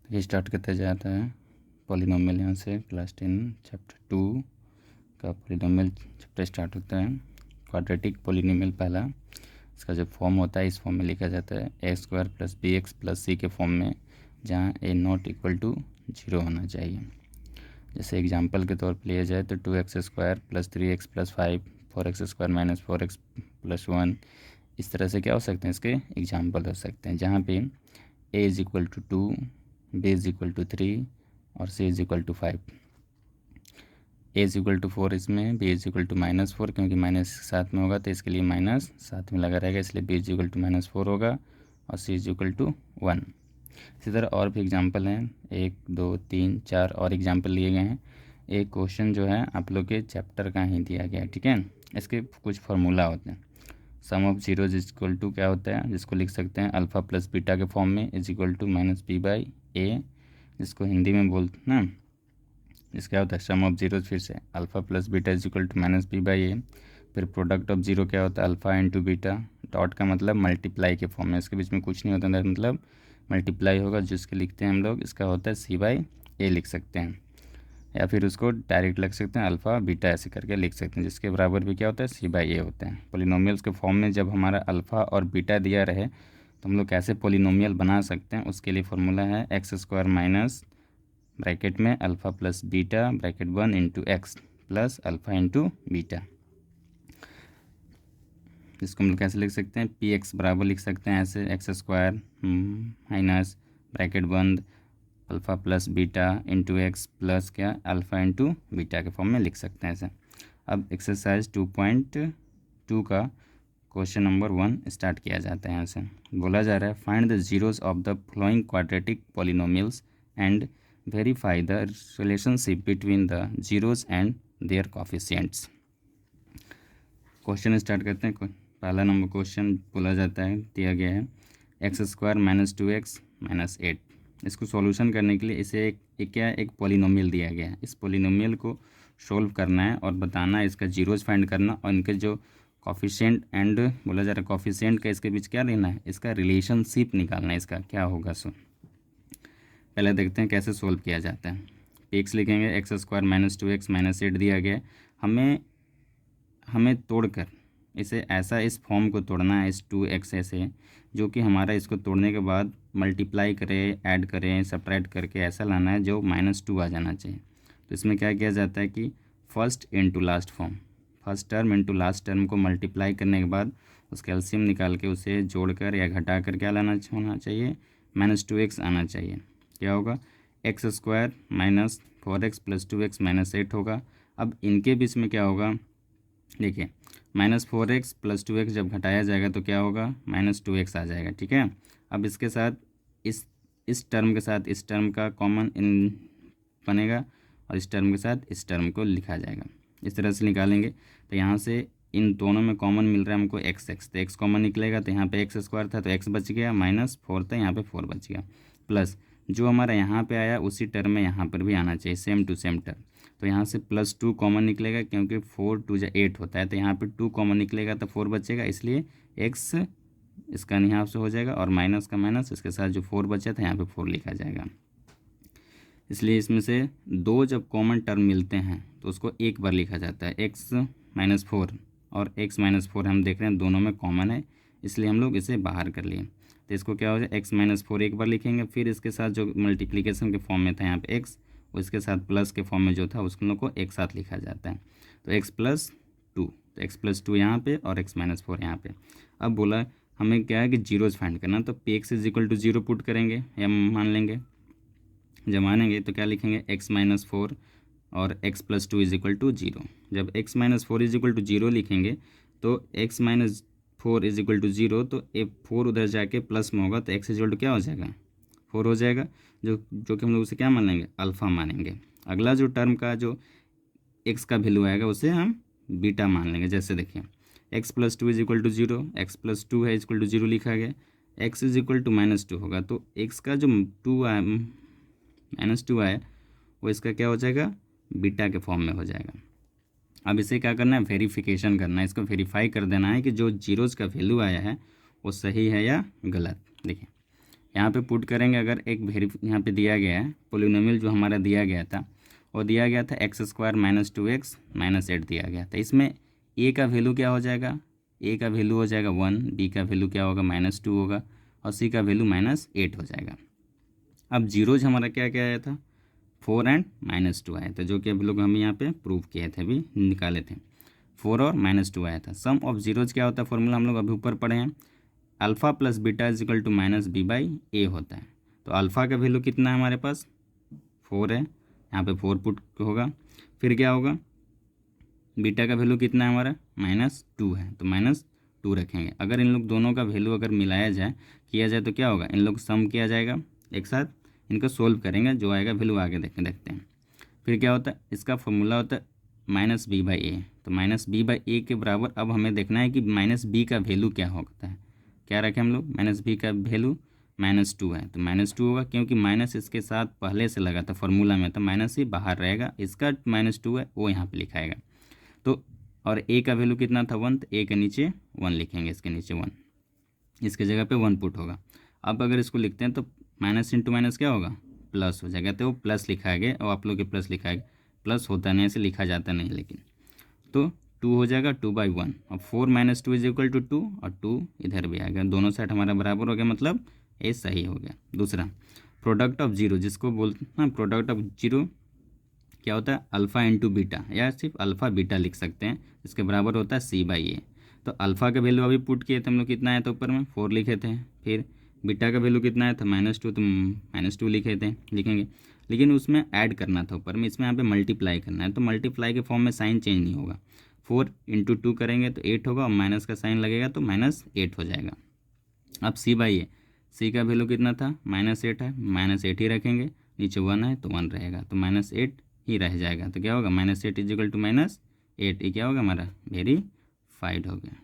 ये स्टार्ट करते जाता है पॉलिनोमियल। यहाँ से क्लास 10 चैप्टर 2 का पॉलिनोमियल चैप्टर स्टार्ट होता है। क्वाड्रेटिक पॉलिनोमियल पहला, इसका जो फॉर्म होता है इस फॉर्म में लिखा जाता है a² + bx + c के फॉर्म में, जहाँ a not = 0 होना चाहिए। जैसे एग्जांपल के तौर पर लिया जाए तो 2x² + 3x + 5 4x² - 4x + 1, इस तरह से क्या हो सकते हैं, इसके एग्जांपल हो सकते हैं, जहाँ पे a = 2, b = 3 और c = 5। a = 4 इसमें, b = -4, क्योंकि माइनस साथ में होगा तो इसके लिए माइनस साथ में लगा रहेगा, इसलिए b = -4 होगा और c = 1। इसी तरह और भी एग्जांपल हैं, 1 2 3 4 और एग्जांपल लिए गए हैं। एक क्वेश्चन जो है आप लोग के चैप्टर का ही दिया गया है, ठीक है। इसके कुछ फार्मूला होते हैं। सम ऑफ जीरोज इक्वल टू क्या होता है, जिसको लिख सकते हैं अल्फ़ा प्लस बीटा के फॉर्म में, = -b/a, जिसको हिंदी में बोलते हैं ना, इस क्या होता है सम ऑफ जीरोज, फिर से अल्फ़ा प्लस बीटा = -b/a। फिर प्रोडक्ट ऑफ जीरो क्या होता है, अल्फ़ा इंटू बीटा। डॉट का मतलब मल्टीप्लाई के फॉर्म में, इसके बीच में कुछ नहीं होता, मतलब मल्टीप्लाई होगा, जिसके लिखते हैं हम लोग, इसका होता है c/a लिख सकते हैं, या फिर उसको डायरेक्ट लिख सकते हैं अल्फ़ा बीटा ऐसे करके लिख सकते हैं, जिसके बराबर भी क्या होता है c/a होता है। पोलिनोमियल्स के फॉर्म में जब हमारा अल्फ़ा और बीटा दिया रहे तो हम लोग कैसे पोलिनोमियल बना सकते हैं, उसके लिए फार्मूला है x² माइनस ब्रैकेट में alpha plus beta bracket 1 × x plus alpha into beta, जिसको हम लोग कैसे लिख सकते हैं, px बराबर लिख सकते हैं ऐसे x² माइनस ब्रैकेट बंद alpha plus beta into x plus क्या अल्फ़ा इंटू बीटा के फॉर्म में लिख सकते हैं ऐसे। अब एक्सरसाइज 2.2 का क्वेश्चन नंबर 1 स्टार्ट किया जाता है। यहाँ से बोला जा रहा है find the zeros of the following quadratic polynomials and verify the relationship between the zeros and there coefficients. Question start करते हैं। पहला नंबर क्वेश्चन बोला जाता है, दिया गया है x² - 2x - 8। इसको सॉल्यूशन करने के लिए इसे एक पॉलिनोमियल दिया गया है, इस पॉलिनोमियल को सॉल्व करना है और बताना है, इसका जीरोज फाइंड करना और इनके जो कोफिशिएंट एंड बोला जा रहा है कोफिशिएंट का इसके बीच क्या लेना है, इसका रिलेशनशिप निकालना है, इसका क्या होगा। सो पहले देखते हैं कैसे सोल्व किया जाता है। x लिखेंगे x² - 2x - 8 दिया गया है, हमें तोड़कर इसे ऐसा इस फॉर्म को तोड़ना है, इस 2x ऐसे, जो कि हमारा इसको तोड़ने के बाद मल्टीप्लाई करें, ऐड करें, सब्ट्रैक्ट करके ऐसा लाना है जो -2 आ जाना चाहिए। तो इसमें क्या किया जाता है कि first into last form, first term into last term को मल्टीप्लाई करने के बाद उसका एलसीएम निकाल के उसे जोड़कर या घटाकर क्या लाना होना चाहिए, -2x आना चाहिए। क्या होगा, x² - 4x + 2x - 8 होगा। अब इनके बीच में क्या होगा, देखिए -4x + 2x जब घटाया जाएगा तो क्या होगा, -2x आ जाएगा, ठीक है। अब इसके साथ इस टर्म के साथ इस टर्म का कॉमन इन बनेगा और इस टर्म के साथ इस टर्म को लिखा जाएगा, इस तरह से निकालेंगे। तो यहाँ से इन दोनों में कॉमन मिल रहा है हमको x, तो x कॉमन निकलेगा, तो यहाँ पे x² था तो x बच गया, -4 था यहाँ पे 4 बच गया, प्लस जो हमारा यहाँ पे आया उसी टर्म में यहाँ पर भी आना चाहिए, सेम टू सेम टर्म। तो यहाँ से +2 कॉमन निकलेगा, क्योंकि 4 × 2 = 8 होता है, तो यहाँ पे 2 कॉमन निकलेगा तो 4 बचेगा, इसलिए x इसका यहाँ से हो जाएगा और माइनस का माइनस, इसके साथ जो 4 बचा था यहाँ पे 4 लिखा जाएगा। इसलिए इसमें से दो जब कॉमन टर्म मिलते हैं तो उसको एक बार लिखा जाता है, x - 4 और x - 4 हम देख रहे हैं दोनों में कॉमन है, इसलिए हम लोग इसे बाहर कर लिए। तो इसको क्या हो जाए, x - 4 एक बार लिखेंगे, फिर इसके साथ जो मल्टीप्लिकेशन के फॉर्म में था यहाँ पे x, उसके साथ प्लस के फॉर्म में जो था उसको को एक साथ लिखा जाता है, तो x + 2, तो x + 2 यहाँ पे और x - 4 यहाँ पे। अब बोला हमें क्या है कि जीरोज फाइंड करना, तो px = 0 पुट करेंगे या मान लेंगे, जब मानेंगे तो क्या लिखेंगे, x - 4 और x + 2 = 0। जब x - 4 = 0 लिखेंगे तो x - 4 = 0, तो 4 उधर जाके प्लस में होगा तो x = क्या हो जाएगा, 4 हो जाएगा, जो कि हम लोग उसे क्या मान लेंगे, अल्फ़ा मानेंगे। अगला जो टर्म का जो x का वैल्यू आएगा उसे हम बीटा मान लेंगे। जैसे देखिए x + 2 = 0, x + 2 है = 0 लिखा गया, x = -2 होगा, तो x का जो 2 आया -2 आया वो इसका क्या हो जाएगा, बीटा के फॉर्म में हो जाएगा। अब इसे क्या करना है, वेरिफिकेशन करना है, इसको वेरीफाई कर देना है कि जो जीरोज़ का वैल्यू आया है वो सही है या गलत। देखिए यहाँ पे पुट करेंगे, अगर एक यहाँ पे दिया गया है पोलिनोमियल जो हमारा दिया गया था, और दिया गया था x² माइनस 2x माइनस 8 दिया गया था। इसमें a का वैल्यू क्या हो जाएगा, a का वैल्यू हो जाएगा 1, b का वैल्यू क्या होगा -2 होगा, और c का वैल्यू -8 हो जाएगा। अब जीरोज हमारा क्या क्या आया था, 4 एंड -2 आया था, जो कि अभी लोग हम यहाँ पे प्रूव किए थे, अभी निकाले थे। 4 और -2 आया था। सम ऑफ जीरोज क्या होता है, फॉर्मूला हम लोग अभी ऊपर पढ़े हैं, alpha plus beta is equal to -b/a होता है। तो अल्फ़ा का वैल्यू कितना है हमारे पास, 4 है, यहाँ पे 4 पुट होगा। फिर क्या होगा, बीटा का वैल्यू कितना है हमारा, -2 है, तो -2 रखेंगे। अगर इन लोग दोनों का वैल्यू अगर मिलाया जाए, किया जाए, तो क्या होगा, इन लोग सम किया जाएगा एक साथ, इनको सोल्व करेंगे, जो आएगा वैल्यू आगे देखते हैं। फिर क्या होता है, इसका फॉर्मूला होता है -b/a। तो -b/a के बराबर अब हमें देखना है कि -b का वैल्यू क्या होता है। क्या रखें हम लोग, -b का वैल्यू -2 है, तो -2 होगा, क्योंकि माइनस इसके साथ पहले से लगा था फॉर्मूला में, तो माइनस ही बाहर रहेगा, इसका -2 है वो यहाँ पे लिखाएगा। तो और a का वैल्यू कितना था 1, तो a के नीचे 1 लिखेंगे, इसके नीचे 1, इसके जगह पे 1 पुट होगा। अब अगर इसको लिखते हैं तो माइनस इंटू माइनस क्या होगा, प्लस हो जाएगा, तो वो प्लस लिखाएगा, और आप लोग के प्लस लिखाएगा, प्लस होता नहीं, ऐसे लिखा जाता नहीं, लेकिन तो 2 हो जाएगा 2/1, और 4 - 2 इज इक्वल टू 2, और 2 इधर भी आएगा, दोनों साइड हमारा बराबर हो गया, मतलब ये सही हो गया। दूसरा, प्रोडक्ट ऑफ जीरो, जिसको बोलते हैं प्रोडक्ट ऑफ जीरो क्या होता है, अल्फ़ा इंटू बीटा, या सिर्फ अल्फ़ा बीटा लिख सकते हैं, इसके बराबर होता है c/a। तो अल्फ़ा का वैल्यू अभी पुट किए थे हम लोग, कितना आया था ऊपर में 4 लिखे थे। फिर बीटा का वैल्यू कितना आया था -2, तो -2 लिखेंगे, लेकिन उसमें ऐड करना था ऊपर में, इसमें यहाँ पे मल्टीप्लाई करना है, तो मल्टीप्लाई के फॉर्म में साइन चेंज नहीं होगा। 4 × 2 करेंगे तो 8 होगा, और माइनस का साइन लगेगा तो -8 हो जाएगा। अब c/a, c का वैल्यू कितना था, -8 है, -8 ही रखेंगे, नीचे 1 है तो 1 रहेगा, तो -8 ही रह जाएगा, तो क्या होगा, -8 इज इक्वल टू -8, ये क्या होगा हमारा वेरीफाइड हो गया।